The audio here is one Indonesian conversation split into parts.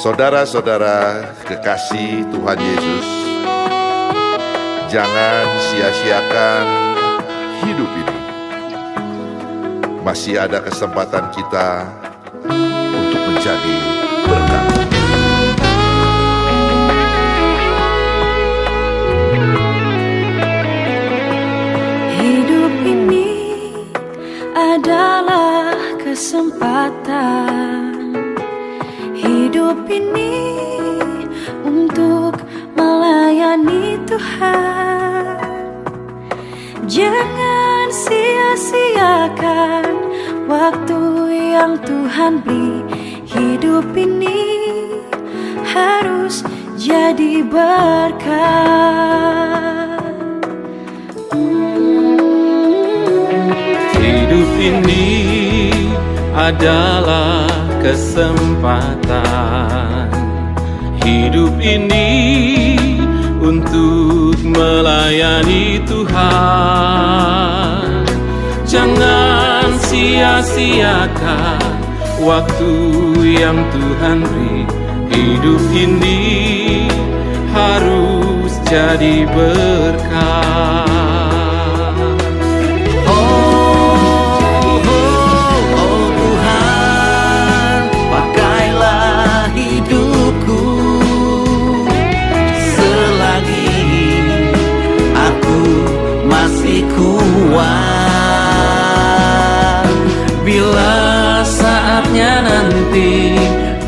Saudara-saudara kekasih Tuhan Yesus, jangan sia-siakan hidup ini. Masih ada kesempatan kita untuk menjadi berkat. Hidup ini adalah kesempatan. Hidup ini untuk melayani Tuhan. Jangan sia-siakan waktu yang Tuhan beri. Hidup ini harus jadi berkat. Hidup ini adalah kesempatan. Hidup ini untuk melayani Tuhan. Jangan sia-siakan waktu yang Tuhan beri. Hidup ini harus jadi berkat. Bila saatnya nanti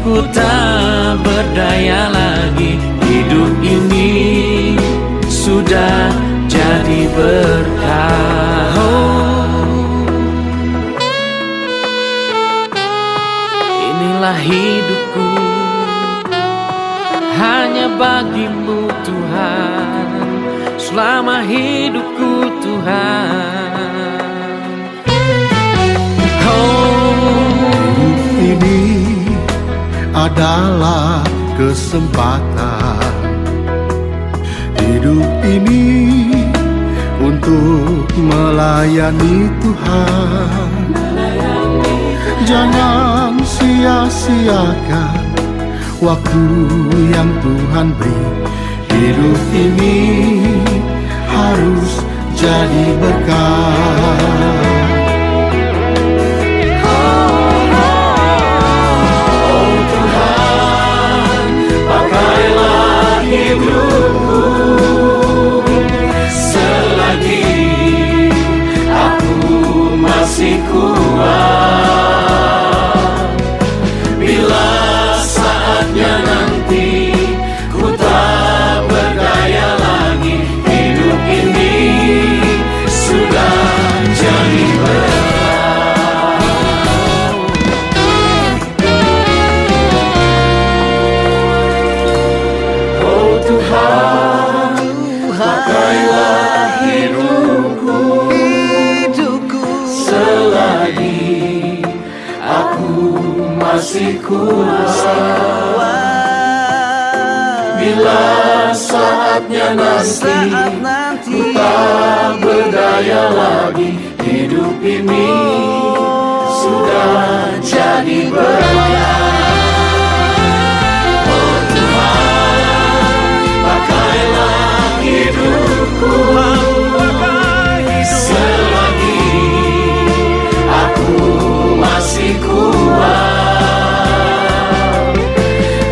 ku tak berdaya lagi, hidup ini sudah jadi berkah. Inilah hidupku, hanya bagimu Tuhan, selama hidupku Tuhan. Ini adalah kesempatan. Hidup ini untuk melayani Tuhan. Jangan sia-siakan waktu yang Tuhan beri. Hidup ini harus jadi berkat. Hidupku selagi aku masih kuat. Bila saatnya nanti ku tak berdaya lagi, hidup ini sudah jadi berkat. Pakailah hidupku selagi aku masih kuat. Bila saatnya nanti ku tak berdaya lagi, hidup ini sudah jadi berkat. Hidupku selagi aku masih kuat.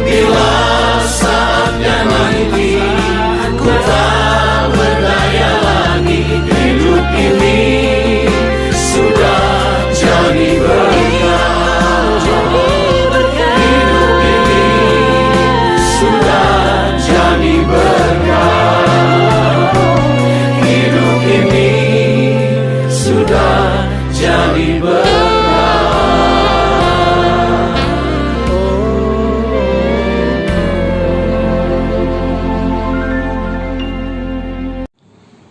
Bila saatnya nanti ku tak berdaya lagi, hidup ini sudah jadi berkat. Hidup ini sudah jadi berkat. Sudah jadi berkat.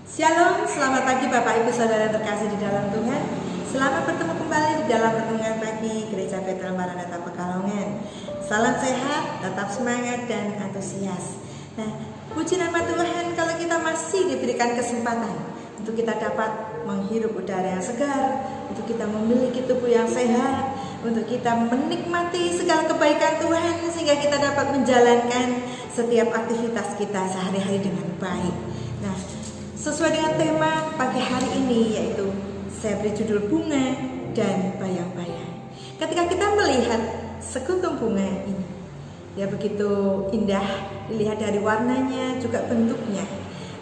Shalom, selamat pagi Bapak Ibu Saudara terkasih di dalam Tuhan. Selamat bertemu kembali di dalam renungan pagi Gereja Bethel Maranatha Pekalongan. Salam sehat, tetap semangat dan antusias. Nah, puji nama Tuhan kalau kita masih diberikan kesempatan untuk kita dapat menghirup udara yang segar, untuk kita memiliki tubuh yang sehat, untuk kita menikmati segala kebaikan Tuhan sehingga sehingga kita dapat menjalankan setiap aktivitas kita sehari-hari dengan baik. Nah, sesuai dengan tema pagi hari ini, yaitu saya beri judul bunga dan bayang-bayang. Ketika kita melihat sekuntum bunga ini, ya begitu indah dilihat dari warnanya juga bentuknya.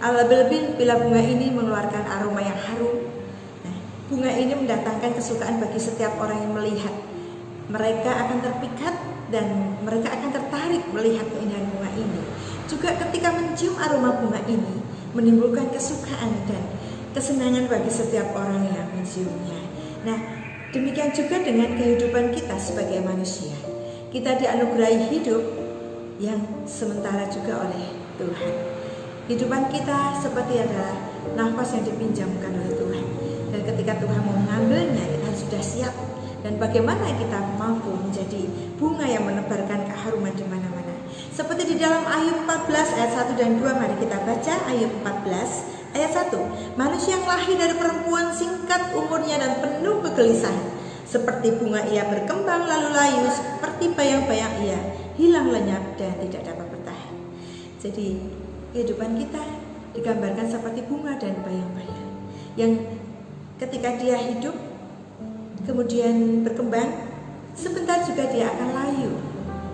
Lebih bila bunga ini mengeluarkan aroma yang harum. Nah, bunga ini mendatangkan kesukaan bagi setiap orang yang melihat. Mereka akan terpikat dan mereka akan tertarik melihat keindahan bunga ini. Juga ketika mencium aroma bunga ini menimbulkan kesukaan dan kesenangan bagi setiap orang yang menciumnya. Nah, demikian juga dengan kehidupan kita sebagai manusia. Kita dianugerahi hidup yang sementara juga oleh Tuhan. Kehidupan kita seperti adalah nafas yang dipinjamkan oleh Tuhan. Dan ketika Tuhan mau mengambilnya, kita sudah siap. Dan bagaimana kita mampu menjadi bunga yang menebarkan keharuman di mana-mana. Seperti di dalam Ayub 14 ayat 1 dan 2, mari kita baca Ayub 14 ayat 1. Manusia yang lahir dari perempuan singkat umurnya dan penuh kegelisahan. Seperti bunga ia berkembang lalu layu, seperti bayang-bayang ia hilang lenyap dan tidak dapat bertahan. Jadi kehidupan kita digambarkan seperti bunga dan bayang-bayang yang ketika dia hidup kemudian berkembang, sebentar juga dia akan layu.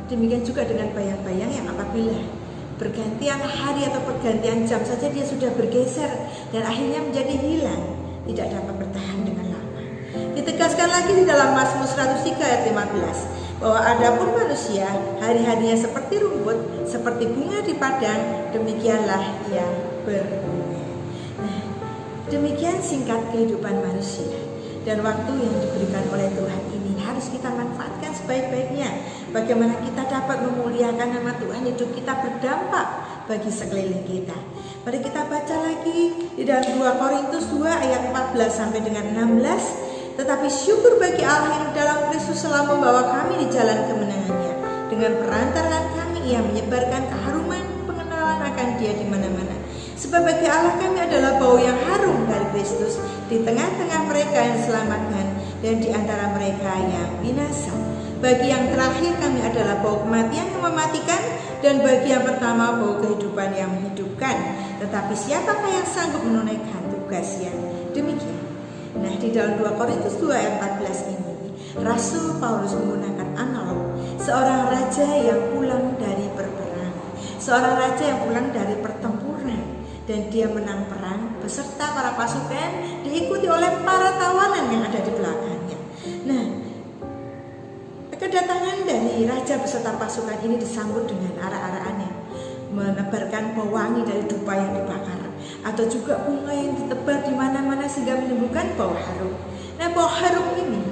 Demikian juga dengan bayang-bayang yang apabila bergantian hari atau pergantian jam saja dia sudah bergeser dan akhirnya menjadi hilang, tidak dapat bertahan dengan lama. Ditegaskan lagi di dalam Mazmur 103 ayat 15 bahwa adapun manusia hari-harinya seperti rumput, seperti bunga di padang, demikianlah ia berbunga. Nah, demikian singkat kehidupan manusia. Dan waktu yang diberikan oleh Tuhan ini harus kita manfaatkan sebaik-baiknya. Bagaimana kita dapat memuliakan nama Tuhan, hidup kita berdampak bagi sekeliling kita. Mari kita baca lagi di dalam 2 Korintus 2 ayat 14 sampai dengan 16. Tetapi syukur bagi Allah yang dalam Kristus selalu membawa kami di jalan kemenangannya. Dengan perantaraan kami ia menyebarkan keharuman pengenalan akan Dia di mana-mana. Sebab bagi Allah kami adalah bau yang harum dari Kristus di tengah-tengah mereka yang diselamatkan dan di antara mereka yang binasa. Bagi yang terakhir kami adalah bau kematian yang mematikan, dan bagi yang pertama bau kehidupan yang menghidupkan. Tetapi siapakah yang sanggup menunaikan tugas yang demikian? Nah, di dalam 2 Korintus 2 ayat 14 ini, Rasul Paulus menggunakan analog seorang raja yang pulang dari berperang, seorang raja yang pulang dari pertempuran, dan dia menang perang beserta para pasukan, diikuti oleh para tawanan yang ada di belakangnya. Nah, kedatangan dari raja beserta pasukan ini disambut dengan arak-arakan yang menebarkan pewangi dari dupa yang dibakar, atau juga bunga yang ditebar di mana-mana sehingga menimbulkan bau harum. Nah, bau harum ini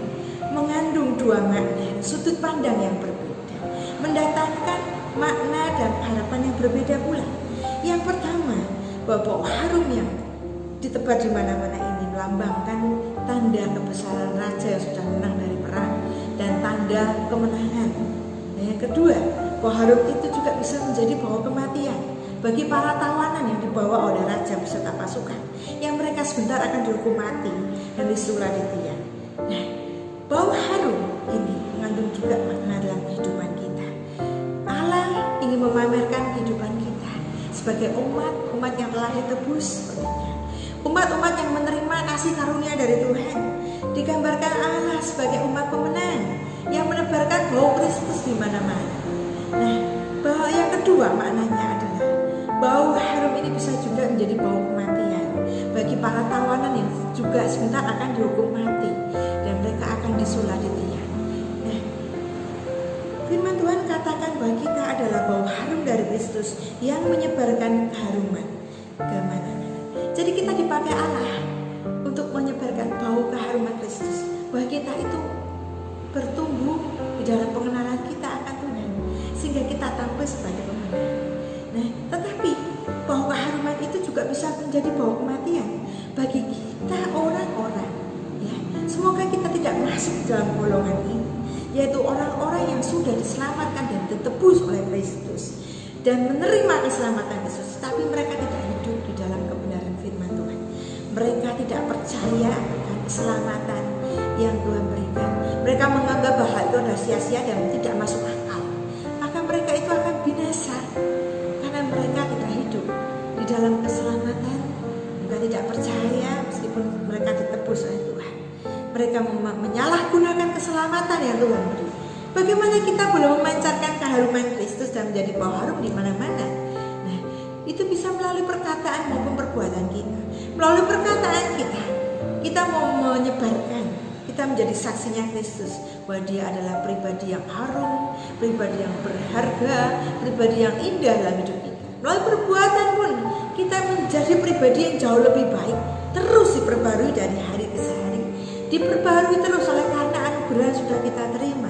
mengandung dua makna, sudut pandang yang berbeda, mendatangkan makna dan harapan yang berbeda pula. Yang pertama, bahwa bau harum yang ditebar di mana-mana ini melambangkan tanda kebesaran raja yang sudah menang dari perang dan tanda kemenangan. Nah, yang kedua, bau harum itu juga bisa menjadi bau kematian bagi para tawanan yang dibawa oleh raja beserta pasukan, yang mereka sebentar akan dihukum mati dan disuruh di tiang. Nah, bau harum ini mengandung juga makna dalam kehidupan kita. Allah ingin memamerkan kehidupan kita sebagai umat yang telah ditebus olehnya, umat-umat yang menerima kasih karunia dari Tuhan. Digambarkan Allah sebagai umat pemenang yang menebarkan bau Kristus di mana-mana. Nah, bau yang kedua maknanya adalah bau harum ini bisa juga menjadi bau kematian bagi para tawanan yang juga sebentar akan dihukum mati dan mereka akan disulat di tiang. Nah, firman Tuhan katakan bahwa kita adalah bau harum dari Kristus yang menyebarkan keharuman ke mana-mana. Jadi kita dipakai Allah untuk menyebarkan bau keharuman Kristus, bahwa kita itu bertumbuh di dalam pengenalan kita akan Tuhan sehingga kita tampil sebagai pemenang. Nah, tetapi bau keharuman itu juga bisa menjadi bau kematian bagi kita orang-orang. Ya, semoga kita tidak masuk dalam golongan ini, yaitu orang-orang yang sudah diselamatkan dan ditebus oleh Kristus dan menerima keselamatan Kristus, tapi mereka tidak hidup di dalam kebenaran firman Tuhan. Mereka tidak percaya akan keselamatan yang Tuhan berikan. Mereka menganggap bahwa itu adalah sia-sia dan tidak masuk akal. Maka mereka Bagaimana kita boleh memancarkan keharuman Kristus dan menjadi bau harum di mana-mana? Nah, itu bisa melalui perkataan maupun perbuatan kita. Melalui perkataan kita mau menyebarkan, kita menjadi saksinya Kristus bahwa Dia adalah pribadi yang harum, pribadi yang berharga, pribadi yang indah dalam hidup kita. Melalui perbuatan pun kita menjadi pribadi yang jauh lebih baik, terus diperbarui dari hari ke hari, diperbarui terus oleh karena anugerah yang sudah kita terima.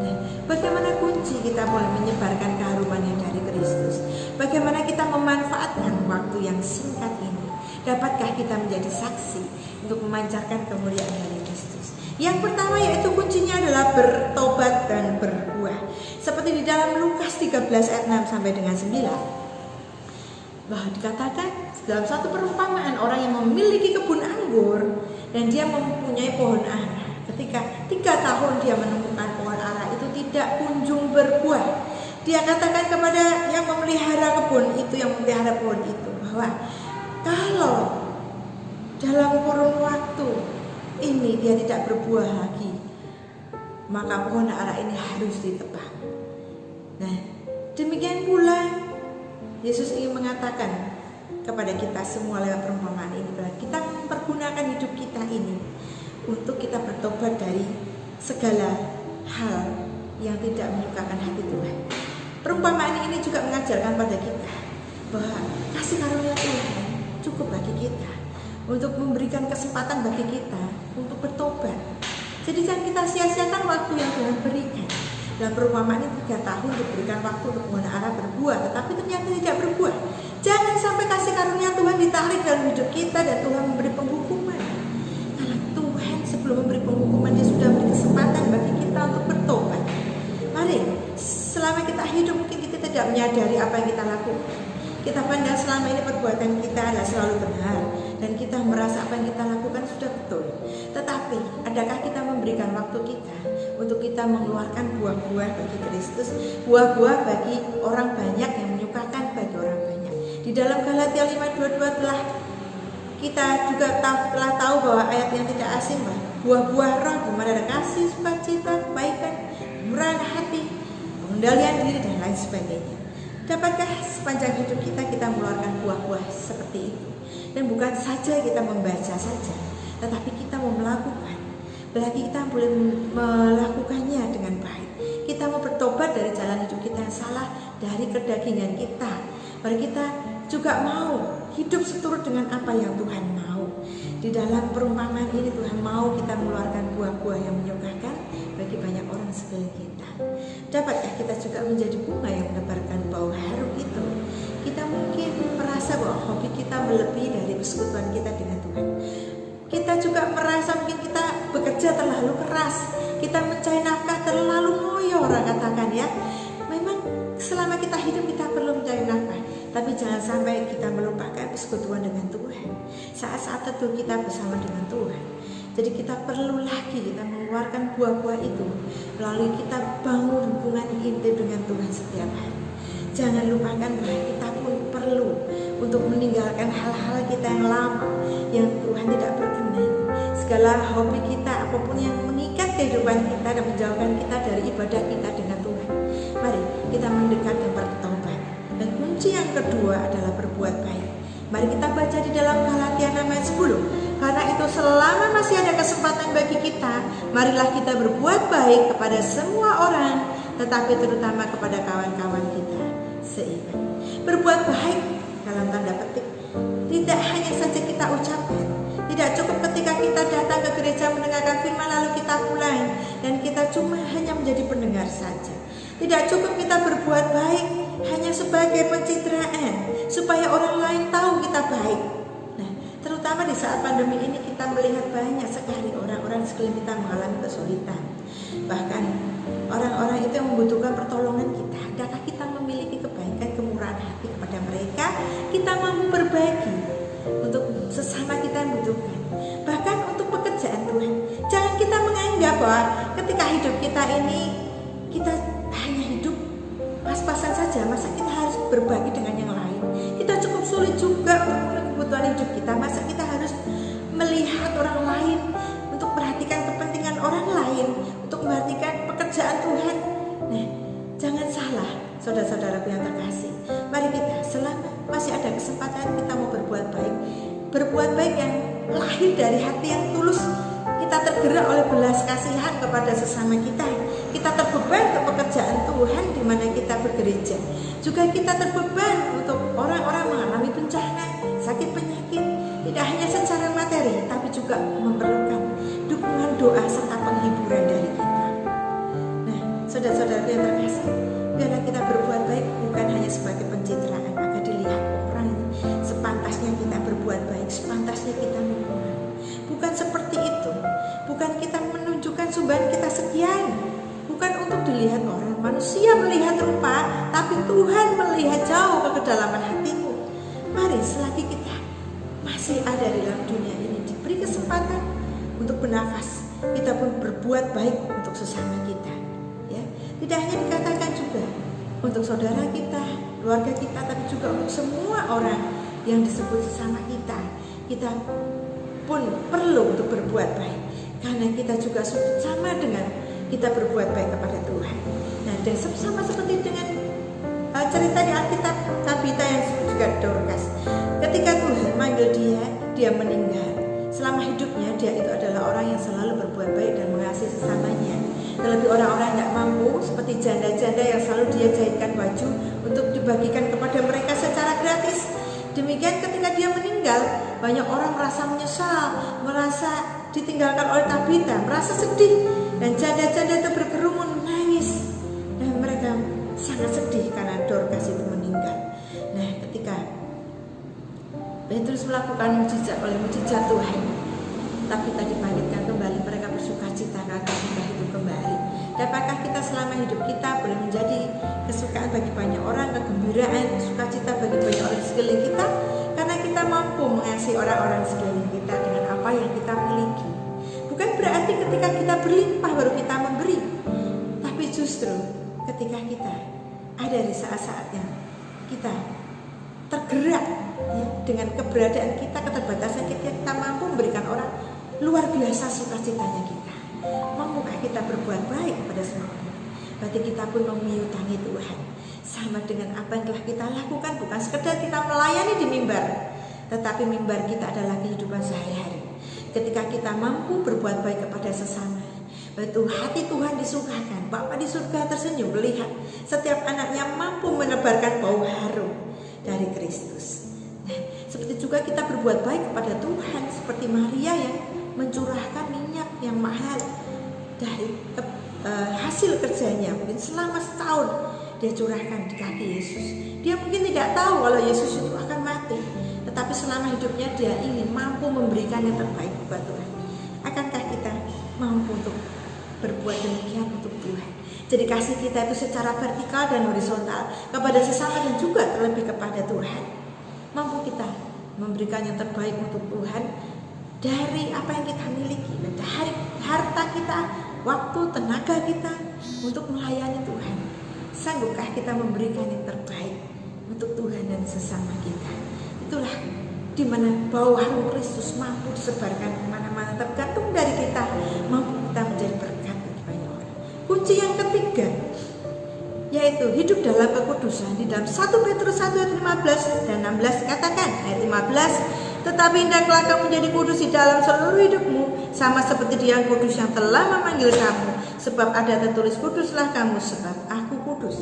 Nah, bagaimana kunci kita boleh menyebarkan keharuman yang dari Kristus? Bagaimana kita memanfaatkan waktu yang singkat ini? Dapatkah kita menjadi saksi untuk memancarkan kemuliaan dari Kristus? Yang pertama yaitu kuncinya adalah bertobat dan berbuah. Seperti di dalam Lukas 13 ayat 6 sampai dengan 9. Bahwa dikatakan dalam satu perumpamaan orang yang memiliki kebun anggur dan dia mempunyai pohon ara. Ketika 3 tahun dia menemukan pohon ara itu tidak kunjung berbuah, dia katakan kepada yang memelihara kebun itu, yang memelihara pohon itu, bahwa kalau dalam kurun waktu ini dia tidak berbuah lagi, maka pohon ara ini harus ditebang. Nah, demikian pula Yesus ingin mengatakan kepada kita semua lewat perumpamaan ini bahwa kita mempergunakan hidup kita ini untuk kita bertobat dari segala hal yang tidak menyukakan hati Tuhan. Perumpamaan ini juga mengajarkan pada kita bahwa kasih karunia Tuhan cukup bagi kita untuk memberikan kesempatan bagi kita untuk bertobat. Jadi jangan kita sia-siakan waktu yang Tuhan berikan. Dalam perumpamaan ini 3 tahun diberikan waktu untuk pohon ara berbuah, tetapi ternyata tidak berbuah. Jangan sampai kasih karunia Tuhan ditarik dalam hidup kita dan Tuhan memberi penghukuman. Karena Tuhan sebelum memberi penghukuman Dia sudah memberi kesempatan bagi kita untuk bertobat. Mari, selama kita hidup mungkin kita tidak menyadari apa yang kita lakukan. Kita pandang selama ini perbuatan kita adalah selalu benar dan kita merasa apa yang kita lakukan sudah betul. Tetapi adakah kita memberikan waktu kita untuk kita mengeluarkan buah-buah bagi Kristus, buah-buah bagi orang banyak yang menyukakan bagi orang banyak. Di dalam Galatia 5:22 kita juga telah tahu bahwa ayat yang tidak asing, bahwa buah-buah roh di mana ada kasih, sukacita, kebaikan, murah hati, pengendalian diri dan lain sebagainya. Dapatkah sepanjang hidup kita mengeluarkan buah-buah seperti itu? Dan bukan saja kita membaca saja, tetapi kita mau melakukan. Berarti kita boleh melakukannya dengan baik. Kita mau bertobat dari jalan hidup kita yang salah, dari kedagingan kita. Mari kita juga mau hidup seturut dengan apa yang Tuhan mau. Di dalam perumpamaan ini Tuhan mau kita mengeluarkan buah-buah yang menyukakan bagi banyak orang sekeliling kita. Dapatkah kita juga menjadi bunga yang menebarkan bau harum itu? Kita mungkin merasa bahwa hobi kita melebihi dari persekutuan kita dengan Tuhan. Kita juga merasa mungkin kita bekerja terlalu keras, kita mencari nafkah terlalu ngoyo, orang katakan ya. Memang selama kita hidup kita perlu mencari nafkah, tapi jangan sampai kita melupakan persekutuan dengan Tuhan. Saat-saat teduh kita bersama dengan Tuhan. Jadi kita perlu lagi kita mengeluarkan buah-buah itu melalui kita bangun hubungan intim dengan Tuhan setiap hari. Jangan lupakan bahwa kita pun perlu untuk meninggalkan hal-hal kita yang lama yang Tuhan tidak berkenan. Segala hobi kita, apapun yang mengikat kehidupan kita dan menjauhkan kita dari ibadah kita dengan Tuhan. Mari kita mendekat dan bertobat. Dan kunci yang kedua adalah berbuat baik. Mari kita baca di dalam Galatia 6 ayat 10. Karena itu selama masih ada kesempatan bagi kita, marilah kita berbuat baik kepada semua orang, tetapi terutama kepada kawan-kawan kita seiman. Berbuat baik dalam tanda petik tidak hanya saja kita ucapkan. Tidak cukup ketika kita datang ke gereja mendengarkan firman lalu kita pulang dan kita cuma hanya menjadi pendengar saja. Tidak cukup kita berbuat baik hanya sebagai pencitraan supaya orang lain tahu kita baik. Nah, terutama di saat pandemi ini kita melihat banyak sekali orang-orang sekeliling kita mengalami kesulitan. Bahkan orang-orang itu yang membutuhkan pertolongan kita. Adakah kita memiliki kebaikan, kemurahan hati kepada mereka? Kita mampu berbagi untuk sesama kita yang membutuhkan. Bahkan untuk pekerjaan Tuhan. Jangan kita menganggap bahwa ketika hidup kita ini kita hanya hidup pas-pasan saja. Masa kita harus berbagi dengan yang lain? Kita cukup sulit juga untuk memenuhi kebutuhan hidup kita. Masa kita harus melihat orang lain untuk perhatikan kepentingan orang lain, untuk memperhatikan pekerjaan Tuhan saudara-saudaraku yang terkasih, mari kita selama masih ada kesempatan kita mau berbuat baik yang lahir dari hati yang tulus. Kita tergerak oleh belas kasihan kepada sesama kita. Kita terbeban untuk pekerjaan Tuhan di mana kita bergereja. Juga kita terbeban untuk orang-orang mengalami bencana, sakit penyakit, tidak hanya secara materi, tapi juga memerlukan dukungan doa serta penghiburan dari kita. Nah, saudara-saudara yang terkasih, biarlah kita berbuat baik bukan hanya sebagai pencitraan agar dilihat orang. Sepantasnya kita berbuat baik, sepantasnya kita menolong. Bukan seperti itu. Bukan kita menunjukkan sumbangan kita sekian. Bukan untuk dilihat orang. Manusia melihat rupa, tapi Tuhan melihat jauh ke kedalaman hatimu. Mari selagi kita masih ada di dalam dunia ini, diberi kesempatan untuk bernafas, kita pun berbuat baik untuk sesama kita. Ya, tidak hanya dikatakan juga untuk saudara kita, keluarga kita, tapi juga untuk semua orang yang disebut sesama kita. Kita pun perlu untuk berbuat baik, karena kita juga sama dengan kita berbuat baik kepada Tuhan. Nah, dan sama seperti dengan cerita di Alkitab, Tabita yang disebut juga Dorcas. Ketika Tuhan manggil dia meninggal. Selama hidupnya dia itu adalah orang yang selalu berbuat baik dan mengasihi sesamanya. Terlebih orang-orang yang tidak mampu, seperti janda-janda yang selalu dia jahitkan baju untuk dibagikan kepada mereka secara gratis. Demikian ketika dia meninggal, banyak orang merasa menyesal, merasa ditinggalkan oleh Tabita, merasa sedih, dan janda-janda itu berkerumun menangis, dan mereka sangat sedih karena Dorcas itu meninggal. Nah, ketika Petrus melakukan mujizat oleh mujizat Tuhan, Tabita dibangkitkan kembali, mereka bersuka cita karena Tabita hidup kembali. Dan apakah kita selama hidup kita boleh menjadi kesukaan bagi banyak orang, kegembiraan, sukacita bagi banyak orang di sekeliling kita, karena kita mampu mengasihi orang-orang di sekeliling kita dengan apa yang kita miliki. Bukan berarti ketika kita berlimpah baru kita memberi, tapi justru ketika kita ada di saat-saat yang kita tergerak ya, dengan keberadaan kita, keterbatasan kita mampu memberikan orang luar biasa sukacitanya kita. Mampukah kita berbuat baik pada semua orang? Berarti kita pun memiutangi Tuhan. Sama dengan apa yang telah kita lakukan, bukan sekedar kita melayani di mimbar, tetapi mimbar kita adalah kehidupan sehari-hari. Ketika kita mampu berbuat baik kepada sesama, betul hati Tuhan disukakan. Bapa di surga tersenyum melihat setiap anaknya mampu menebarkan bau harum dari Kristus. Nah, seperti juga kita berbuat baik kepada Tuhan, seperti Maria yang mencurahkan minyak yang mahal dari hasil kerjanya, mungkin selama setahun dia curahkan di kaki Yesus. Dia mungkin tidak tahu kalau Yesus itu akan mati, tetapi selama hidupnya dia ingin mampu memberikan yang terbaik buat Tuhan. Akankah kita mampu untuk berbuat demikian untuk Tuhan? Jadi kasih kita itu secara vertikal dan horizontal kepada sesama dan juga terlebih kepada Tuhan. Mampu kita memberikan yang terbaik untuk Tuhan dari apa yang kita miliki, dari harta kita, waktu, tenaga kita untuk melayani Tuhan. Sanggupkah kita memberikan yang terbaik untuk Tuhan dan sesama kita? Itulah di mana bau harum Kristus mampu disebarkan kemana-mana, tergantung dari kita mampu kita menjadi berkat bagi banyak orang. Kunci yang ketiga yaitu hidup dalam kekudusan. Di dalam 1 Petrus 1 ayat 15 dan 16 katakan, ayat 15, tetapi hendaklah kamu menjadi kudus di dalam seluruh hidupmu, sama seperti Dia yang kudus yang telah memanggil kamu. Sebab ada tertulis, kuduslah kamu sebab aku kudus.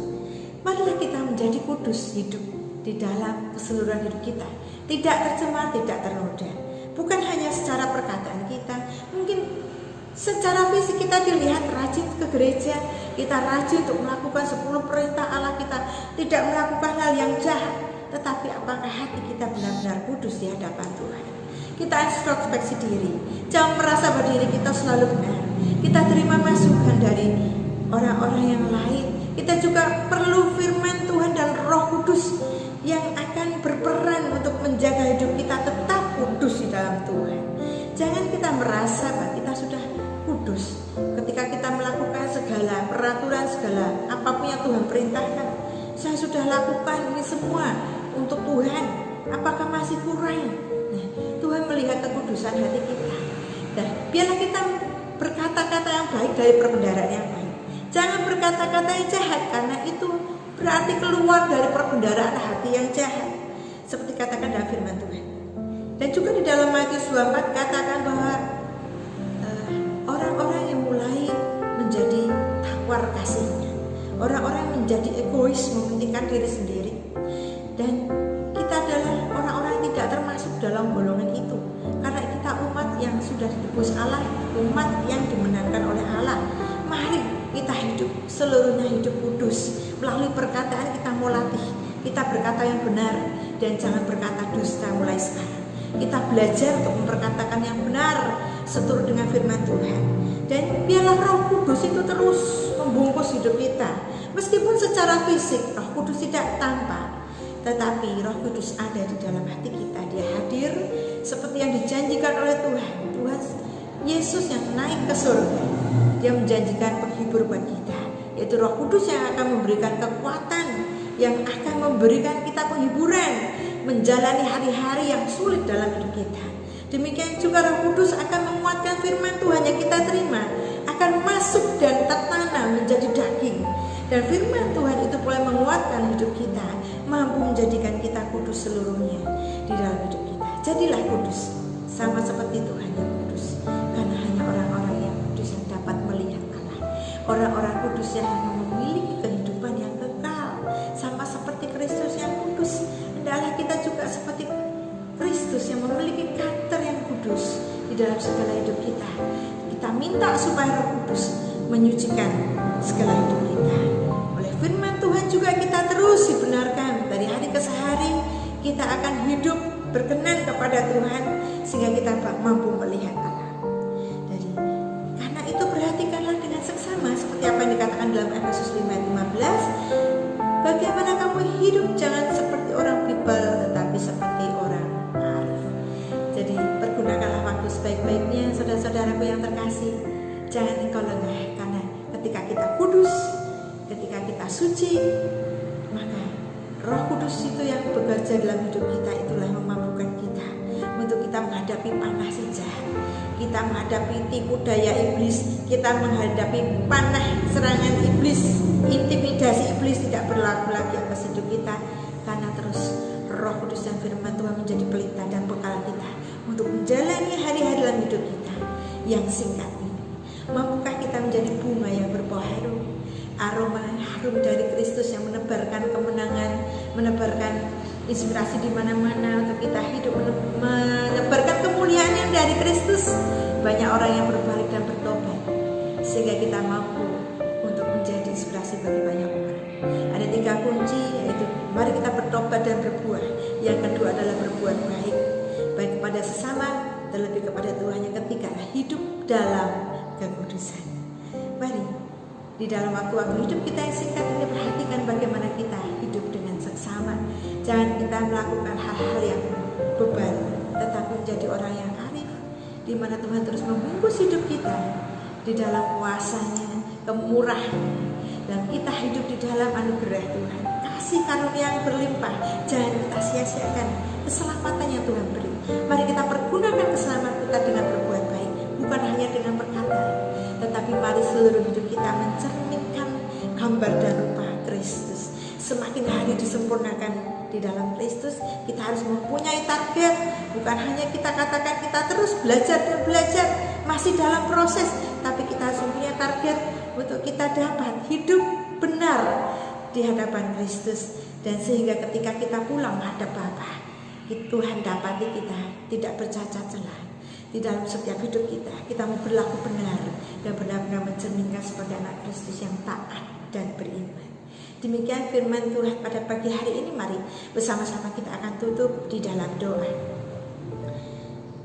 Marilah kita menjadi kudus, hidup di dalam keseluruhan hidup kita, tidak tercemar, tidak ternoda. Bukan hanya secara perkataan kita, mungkin secara fisik kita dilihat rajin ke gereja, kita rajin untuk melakukan 10 perintah Allah, kita tidak melakukan hal yang jahat. Tetapi apakah hati kita benar-benar kudus di hadapan Tuhan? Kita introspeksi diri, jangan merasa bahwa diri kita selalu benar. Kita terima masukan dari orang-orang yang lain. Kita juga perlu firman Tuhan dan Roh Kudus yang akan berperan untuk menjaga hidup kita tetap kudus di dalam Tuhan. Jangan kita merasa bahwa kita sudah kudus ketika kita melakukan segala peraturan, segala apapun yang Tuhan perintahkan. Saya sudah lakukan ini semua untuk Tuhan, apakah masih kurang? Nah, Tuhan melihat kekudusan hati kita. Dan biarlah kita berkata-kata yang baik dari perbendaharaan yang baik. Jangan berkata-kata yang jahat, karena itu berarti keluar dari perbendaharaan hati yang jahat, seperti katakan dalam firman Tuhan. Dan juga di dalam Matius 24 katakan bahwa orang-orang yang mulai menjadi tawar kasihnya, orang-orang yang menjadi egois, mementingkan diri sendiri. Dan kita adalah orang-orang yang tidak termasuk dalam golongan itu, karena kita umat yang sudah ditebus Allah, umat yang dimenangkan oleh Allah. Mari kita hidup seluruhnya hidup kudus. Melalui perkataan kita mau latih, kita berkata yang benar dan jangan berkata dusta mulai sekarang. Kita belajar untuk memperkatakan yang benar seturut dengan firman Tuhan. Dan biarlah Roh Kudus itu terus membungkus hidup kita. Meskipun secara fisik Roh Kudus tidak tampak, tetapi Roh Kudus ada di dalam hati kita. Dia hadir seperti yang dijanjikan oleh Tuhan. Tuhan Yesus yang naik ke surga, Dia menjanjikan penghibur bagi kita, yaitu Roh Kudus yang akan memberikan kekuatan, yang akan memberikan kita penghiburan menjalani hari-hari yang sulit dalam hidup kita. Demikian juga Roh Kudus akan menguatkan firman Tuhan yang kita terima, akan masuk dan tertanam menjadi daging. Dan firman Tuhan itu mulai menguatkan hidup kita, mampu menjadikan kita kudus seluruhnya di dalam hidup kita. Jadilah kudus, sama seperti Tuhan yang kudus, karena hanya orang-orang yang kudus yang dapat melihat Allah. Orang-orang kudus yang memiliki kehidupan yang kekal, sama seperti Kristus yang kudus. Hendaklah kita juga seperti Kristus yang memiliki karakter yang kudus di dalam segala hidup kita. Kita minta supaya Roh Kudus menyucikan segala hidup kita. Oleh firman Tuhan juga kita terus dibenarkan dari hari ke hari. Kita akan hidup berkenan kepada Tuhan sehingga kita mampu melihat Allah. Jadi karena itu perhatikanlah dengan seksama seperti apa yang dikatakan dalam Efesus 5:15. Bagaimana kamu hidup, jangan seperti orang bebal tetapi seperti orang arif. Jadi pergunakanlah waktu sebaik-baiknya, saudara-saudaraku yang terkasih. Jangan engkau lengah, karena ketika kita kudus, ketika kita suci, maka Roh Kudus itu yang bekerja dalam hidup kita, itulah yang memampukan kita untuk kita menghadapi panas si jahat, kita menghadapi tipu daya iblis, kita menghadapi panah serangan iblis, intimidasi iblis tidak berlaku lagi atas hidup kita, karena terus Roh Kudus dan firman Tuhan menjadi pelita dan bekal kita untuk menjalani hari-hari dalam hidup kita yang singkat ini. Mampukah kita menjadi bunga yang berbau harum, aroma harum dari Kristus yang menebarkan kemenangan, menebarkan inspirasi di mana-mana untuk kita hidup, menebarkan kemuliaan yang dari Kristus. Banyak orang yang berbalik dan bertobat sehingga kita mampu untuk menjadi inspirasi bagi banyak orang. Ada 3 kunci, yaitu mari kita bertobat dan berbuah. Yang kedua adalah berbuat baik, baik kepada sesama, terlebih kepada Tuhan. Yang ketiga adalah hidup dalam kekudusan. Mari di dalam waktu-waktu hidup kita yang singkat ini perhatikan bagaimana kita hidup dengan seksama. Jangan kita melakukan hal-hal yang beban, tetapi menjadi orang yang arif, di mana Tuhan terus membungkus hidup kita di dalam kuasa-Nya, kemurahan, dan kita hidup di dalam anugerah Tuhan, kasih karunia yang berlimpah. Jangan kita sia-siakan keselamatan yang Tuhan beri. Mari kita pergunakan keselamatan kita dengan berbuat baik, bukan hanya dengan perkataan, tetapi mari seluruh hidup kita mencerminkan gambar dan rupa Kristus. Semakin hari disempurnakan di dalam Kristus, kita harus mempunyai target. Bukan hanya kita katakan kita terus belajar dan belajar, masih dalam proses, tapi kita harus mempunyai target untuk kita dapat hidup benar di hadapan Kristus. Dan sehingga ketika kita pulang menghadap Bapa, Tuhan dapati kita tidak bercacat celah. Di dalam setiap hidup kita, kita mau berlaku benar dan benar-benar mencerminkan sebagai anak Kristus yang taat dan beriman. Demikian firman Tuhan pada pagi hari ini. Mari bersama-sama kita akan tutup di dalam doa.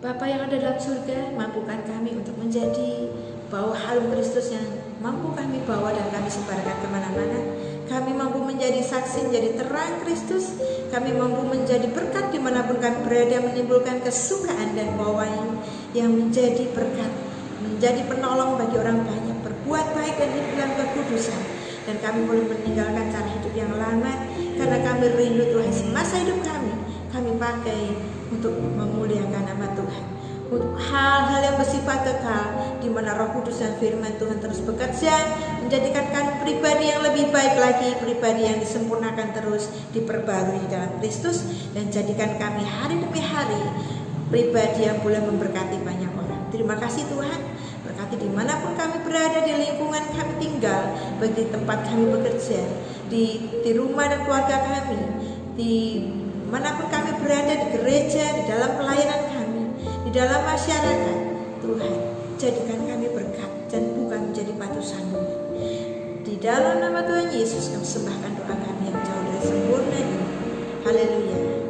Bapa yang ada dalam surga, mampukan kami untuk menjadi bau harum Kristus yang mampu kami bawa dan kami sebarkan kemana-mana. Kami mampu menjadi saksi, menjadi terang Kristus. Kami mampu menjadi berkat dimanapun kami berada, menimbulkan kesukaan dan bawaan yang menjadi berkat, menjadi penolong bagi orang banyak, berbuat baik dan hidup dalam kekudusan. Dan kami boleh meninggalkan cara hidup yang lama, karena kami rindu Tuhan semasa hidup kami pakai untuk memuliakan nama Tuhan, hal-hal yang bersifat kekal, di mana Roh Kudus dan firman Tuhan terus bekerja, menjadikan kami pribadi yang lebih baik lagi, pribadi yang disempurnakan terus, diperbarui dalam Kristus, dan jadikan kami hari demi hari pribadi yang boleh memberkati banyak orang. Terima kasih Tuhan, berkati dimanapun kami berada, di lingkungan kami tinggal, baik di tempat kami bekerja, di rumah dan keluarga kami, di manapun kami berada, di gereja, di dalam pelayanan kami, di dalam masyarakat. Tuhan, jadikan kami berkat dan bukan menjadi batu sandungan. Di dalam nama Tuhan Yesus kami sembahkan doa kami yang jauh dari sempurna ini. Haleluya.